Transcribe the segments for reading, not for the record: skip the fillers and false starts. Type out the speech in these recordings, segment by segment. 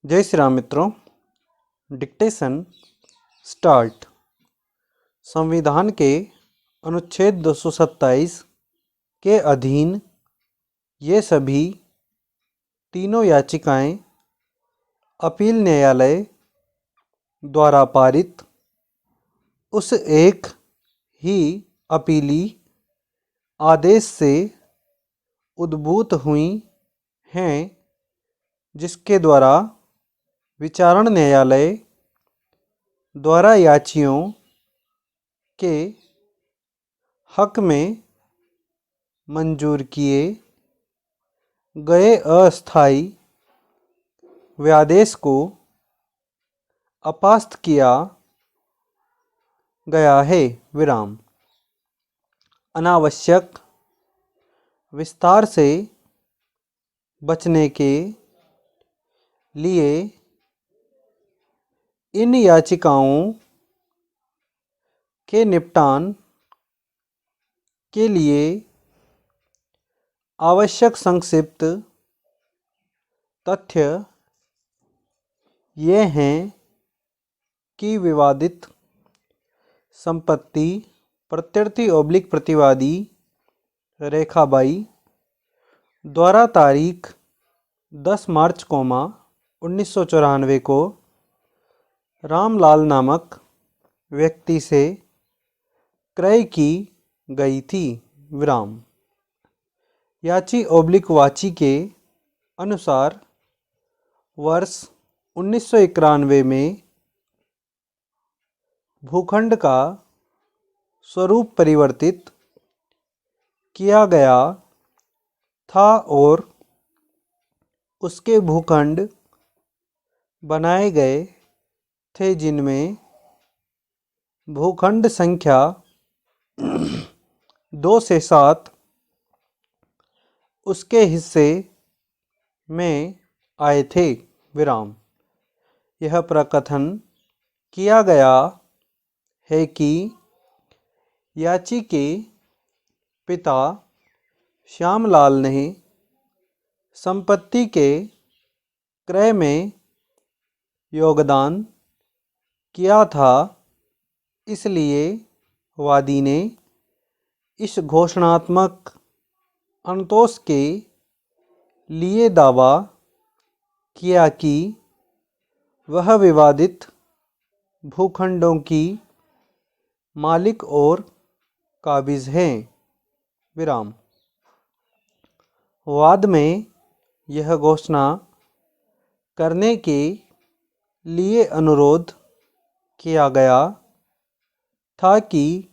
जय श्री राम मित्रों। Dictation start. संविधान के अनुच्छेद 227 के अधीन ये सभी तीनों याचिकाएं अपील न्यायालय द्वारा पारित उस एक ही अपीली आदेश से उद्भूत हुई हैं जिसके द्वारा विचारण न्यायालय द्वारा याचियों के हक में मंजूर किए गए अस्थायी व्यादेश को अपास्त किया गया है। विराम। अनावश्यक विस्तार से बचने के लिए इन याचिकाओं के निपटान के लिए आवश्यक संक्षिप्त तथ्य ये हैं कि विवादित संपत्ति प्रत्यर्थी/प्रतिवादी रेखाबाई द्वारा तारीख 10 मार्च 1994 को रामलाल नामक व्यक्ति से क्रय की गई थी। विराम। याची/वाची के अनुसार वर्ष 1991 में भूखंड का स्वरूप परिवर्तित किया गया था और उसके भूखंड बनाए गए थे जिनमें भूखंड संख्या 2 से 7 उसके हिस्से में आए थे। विराम। यह प्रकथन किया गया है कि याची के पिता श्यामलाल ने संपत्ति के क्रय में योगदान किया था, इसलिए वादी ने इस घोषणात्मक अनुतोष के लिए दावा किया कि वह विवादित भूखंडों की मालिक और काबिज हैं। विराम। वाद में यह घोषणा करने के लिए अनुरोध किया गया था कि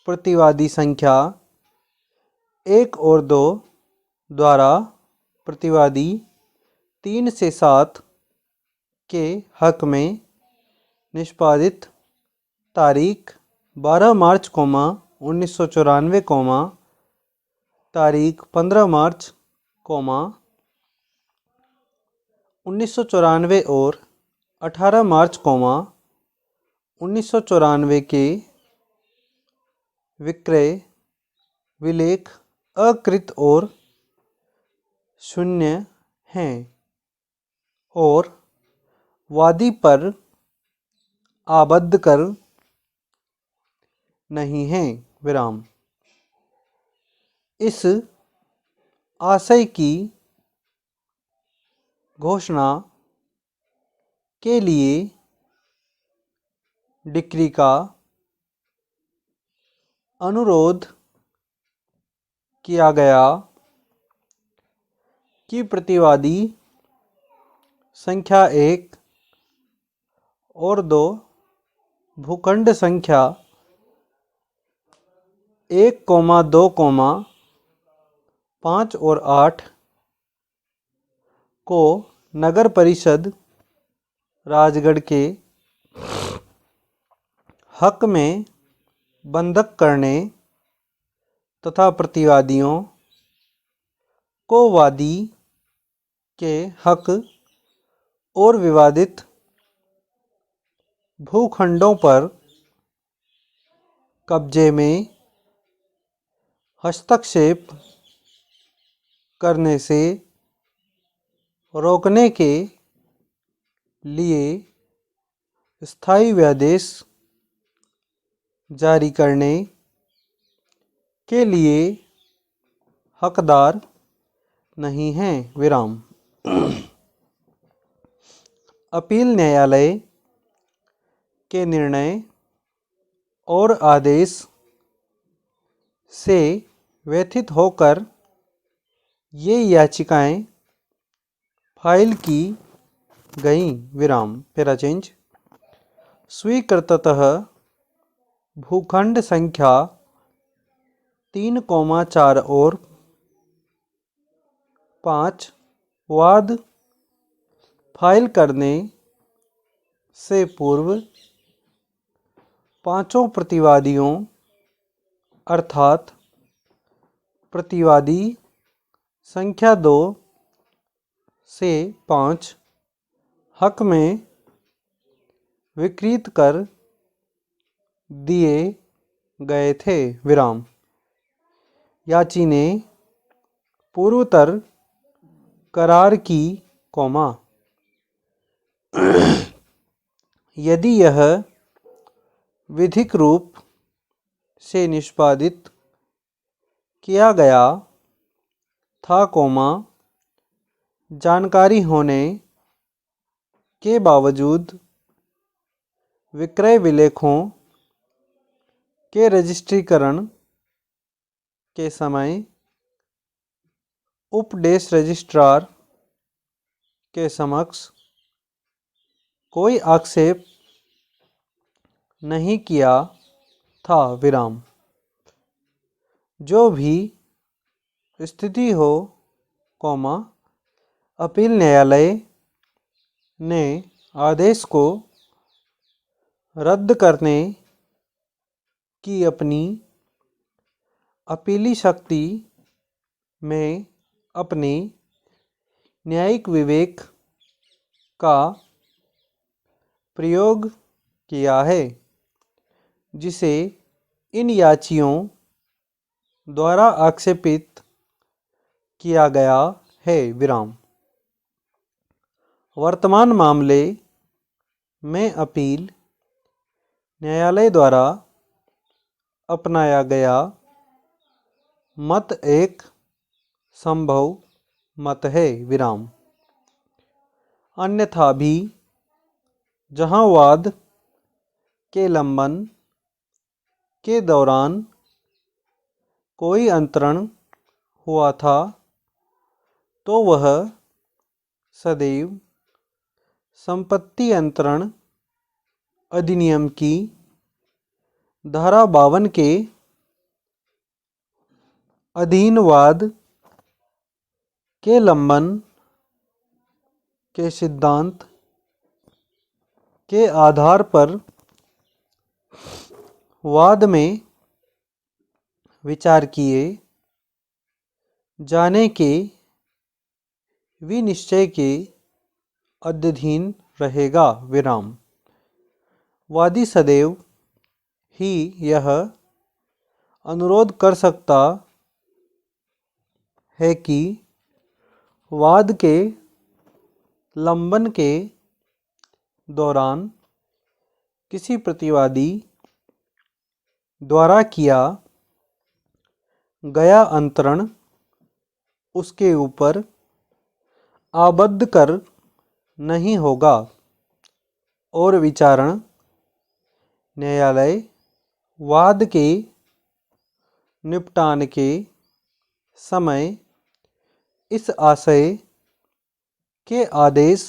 प्रतिवादी संख्या 1 और 2 द्वारा प्रतिवादी 3 से 7 के हक में निष्पादित तारीख 12 मार्च 1994 तारीख 15 मार्च 1994 और 18 मार्च 1994 के विक्रय विलेख अकृत और शून्य हैं और वादी पर आबद्ध कर नहीं हैं। विराम। इस आशय की घोषणा के लिए डिक्री का अनुरोध किया गया कि प्रतिवादी संख्या 1 और 2 भूखंड संख्या 1, 2, 5 और 8 को नगर परिषद राजगढ़ के हक में बंधक करने तथा प्रतिवादियों को वादी के हक और विवादित भूखंडों पर कब्जे में हस्तक्षेप करने से रोकने के लिए स्थायी व्यादेश जारी करने के लिए हकदार नहीं हैं। विराम। अपील न्यायालय के निर्णय और आदेश से व्यथित होकर ये याचिकाएं फाइल की गईं। विराम। Para change. स्वीकृततः भूखंड संख्या 3,4 और 5 वाद फाइल करने से पूर्व पांचों प्रतिवादियों अर्थात प्रतिवादी संख्या 2 से 5 हक में विकृत कर दिए गए थे। विराम। याची ने पूर्वोत्तर करार की कौमा यदि यह विधिक रूप से निष्पादित किया गया था कौमा जानकारी होने के बावजूद विक्रय विलेखों के रजिस्ट्रीकरण के समय उपडेश रजिस्ट्रार के समक्ष कोई आक्षेप नहीं किया था। विराम। जो भी स्थिति हो कौमा अपील न्यायालय ने आदेश को रद्द करने की अपनी अपीली शक्ति में अपने न्यायिक विवेक का प्रयोग किया है जिसे इन याचियों द्वारा आक्षेपित किया गया है। विराम। वर्तमान मामले में अपील न्यायालय द्वारा अपनाया गया मत एक संभव मत है। विराम। अन्यथा भी जहां वाद के लंबन के दौरान कोई अंतरण हुआ था तो वह सदैव संपत्ति अंतरण अधिनियम की धारा 52 के अधीन वाद के लंबन के सिद्धांत के आधार पर वाद में विचार किए जाने के विनिश्चय के अधीन रहेगा। विराम। वादी सदैव ही यह अनुरोध कर सकता है कि वाद के लंबन के दौरान किसी प्रतिवादी द्वारा किया गया अंतरण उसके ऊपर आबद्ध कर नहीं होगा और विचारण न्यायालय वाद के निपटान के समय इस आशय के आदेश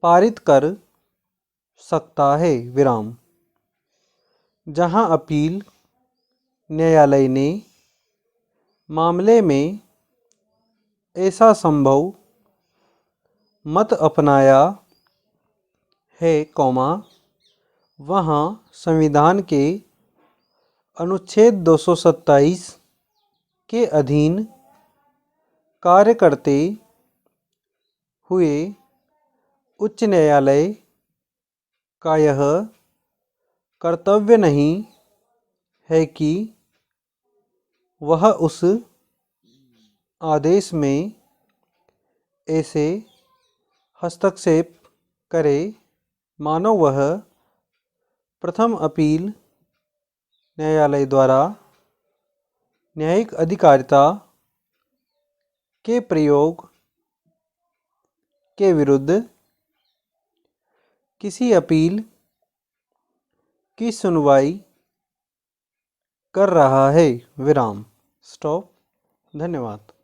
पारित कर सकता है। विराम। जहां अपील न्यायालय ने मामले में ऐसा संभव मत अपनाया है कौमा वहां संविधान के अनुच्छेद 227 के अधीन कार्य करते हुए उच्च न्यायालय का यह कर्तव्य नहीं है कि वह उस आदेश में ऐसे हस्तक्षेप करे मानो वह प्रथम अपील न्यायालय द्वारा न्यायिक अधिकारिता के प्रयोग के विरुद्ध किसी अपील की सुनवाई कर रहा है। विराम। स्टॉप। धन्यवाद।